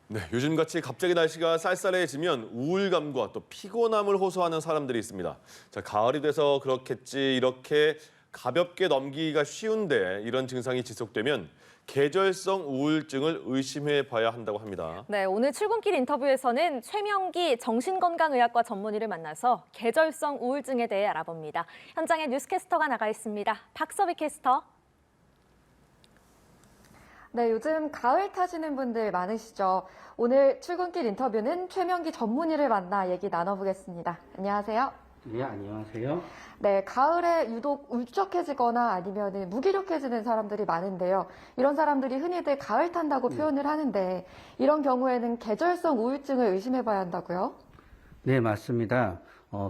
네, 요즘같이 갑자기 날씨가 쌀쌀해지면 우울감과 또 피곤함을 호소하는 사람들이 있습니다. 자, 가을이 돼서 그렇겠지 이렇게 가볍게 넘기기가 쉬운데 이런 증상이 지속되면 계절성 우울증을 의심해 봐야 한다고 합니다. 네, 오늘 출근길 인터뷰에서는 최명기 정신건강의학과 전문의를 만나서 계절성 우울증에 대해 알아봅니다. 현장에 뉴스캐스터가 나가 있습니다. 박서비 캐스터. 네, 요즘 가을 타시는 분들 많으시죠? 오늘 출근길 인터뷰는 최명기 전문의를 만나 얘기 나눠보겠습니다. 안녕하세요. 네, 안녕하세요. 네, 가을에 유독 울적해지거나 아니면 무기력해지는 사람들이 많은데요. 이런 사람들이 흔히들 가을 탄다고 표현을 하는데 이런 경우에는 계절성 우울증을 의심해봐야 한다고요? 네, 맞습니다.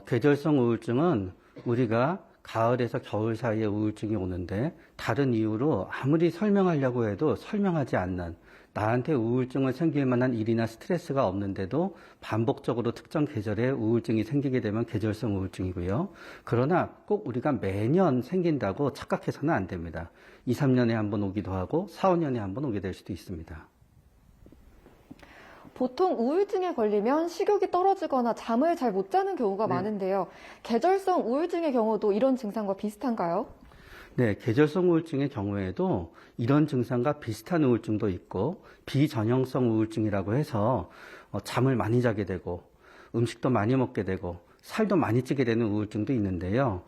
계절성 우울증은 우리가 가을에서 겨울 사이에 우울증이 오는데 다른 이유로 아무리 설명하려고 해도 설명하지 않는 나한테 우울증을 생길 만한 일이나 스트레스가 없는데도 반복적으로 특정 계절에 우울증이 생기게 되면 계절성 우울증이고요. 그러나 꼭 우리가 매년 생긴다고 착각해서는 안 됩니다. 2, 3년에 한 번 오기도 하고 4, 5년에 한 번 오게 될 수도 있습니다. 보통 우울증에 걸리면 식욕이 떨어지거나 잠을 잘 못 자는 경우가 많은데요. 계절성 우울증의 경우도 이런 증상과 비슷한가요? 네, 계절성 우울증의 경우에도 이런 증상과 비슷한 우울증도 있고 비전형성 우울증이라고 해서 잠을 많이 자게 되고 음식도 많이 먹게 되고 살도 많이 찌게 되는 우울증도 있는데요.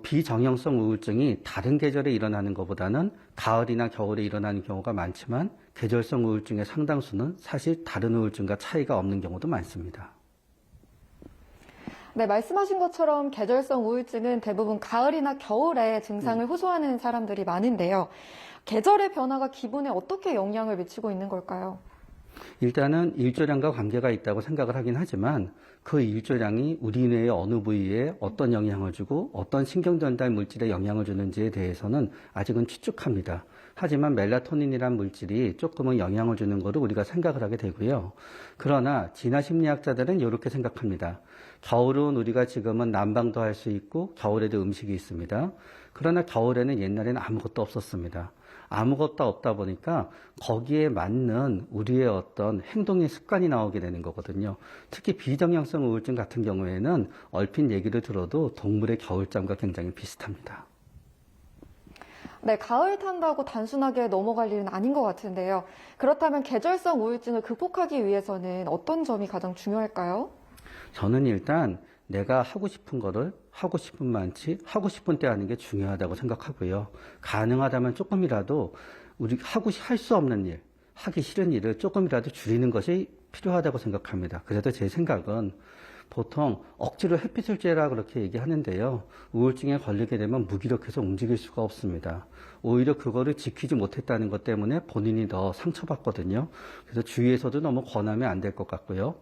비정형성 우울증이 다른 계절에 일어나는 것보다는 가을이나 겨울에 일어나는 경우가 많지만 계절성 우울증의 상당수는 사실 다른 우울증과 차이가 없는 경우도 많습니다. 네, 말씀하신 것처럼 계절성 우울증은 대부분 가을이나 겨울에 증상을 호소하는 사람들이 많은데요. 계절의 변화가 기분에 어떻게 영향을 미치고 있는 걸까요? 일단은 일조량과 관계가 있다고 생각을 하긴 하지만 그 일조량이 우리 뇌의 어느 부위에 어떤 영향을 주고 어떤 신경전달 물질에 영향을 주는지에 대해서는 아직은 추측합니다. 하지만 멜라토닌이란 물질이 조금은 영향을 주는 거로 우리가 생각을 하게 되고요. 그러나 진화심리학자들은 이렇게 생각합니다. 겨울은 우리가 지금은 난방도 할 수 있고 겨울에도 음식이 있습니다. 그러나 겨울에는 옛날에는 아무것도 없었습니다. 아무것도 없다 보니까 거기에 맞는 우리의 어떤 행동의 습관이 나오게 되는 거거든요. 특히 비정형성 우울증 같은 경우에는 얼핏 얘기를 들어도 동물의 겨울잠과 굉장히 비슷합니다. 네, 가을 탄다고 단순하게 넘어갈 일은 아닌 것 같은데요. 그렇다면 계절성 우울증을 극복하기 위해서는 어떤 점이 가장 중요할까요? 저는 일단 내가 하고 싶은 거를 하고 싶은 만치 하고 싶은 때 하는 게 중요하다고 생각하고요. 가능하다면 조금이라도 우리 할 수 없는 일, 하기 싫은 일을 조금이라도 줄이는 것이 필요하다고 생각합니다. 그래도 제 생각은 보통 억지로 햇빛을 쬐라 그렇게 얘기하는데요. 우울증에 걸리게 되면 무기력해서 움직일 수가 없습니다. 오히려 그거를 지키지 못했다는 것 때문에 본인이 더 상처받거든요. 그래서 주위에서도 너무 권하면 안 될 것 같고요.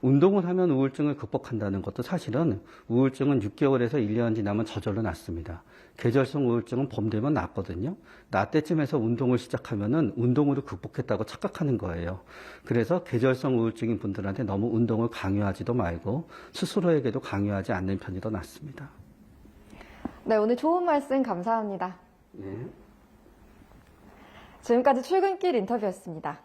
운동을 하면 우울증을 극복한다는 것도 사실은 우울증은 6개월에서 1년 지나면 저절로 낫습니다. 계절성 우울증은 봄 되면 낫거든요. 나 때쯤에서 운동을 시작하면은 운동으로 극복했다고 착각하는 거예요. 그래서 계절성 우울증인 분들한테 너무 운동을 강요하지도 말고 스스로에게도 강요하지 않는 편이 더 낫습니다. 네, 오늘 좋은 말씀 감사합니다. 네. 지금까지 출근길 인터뷰였습니다.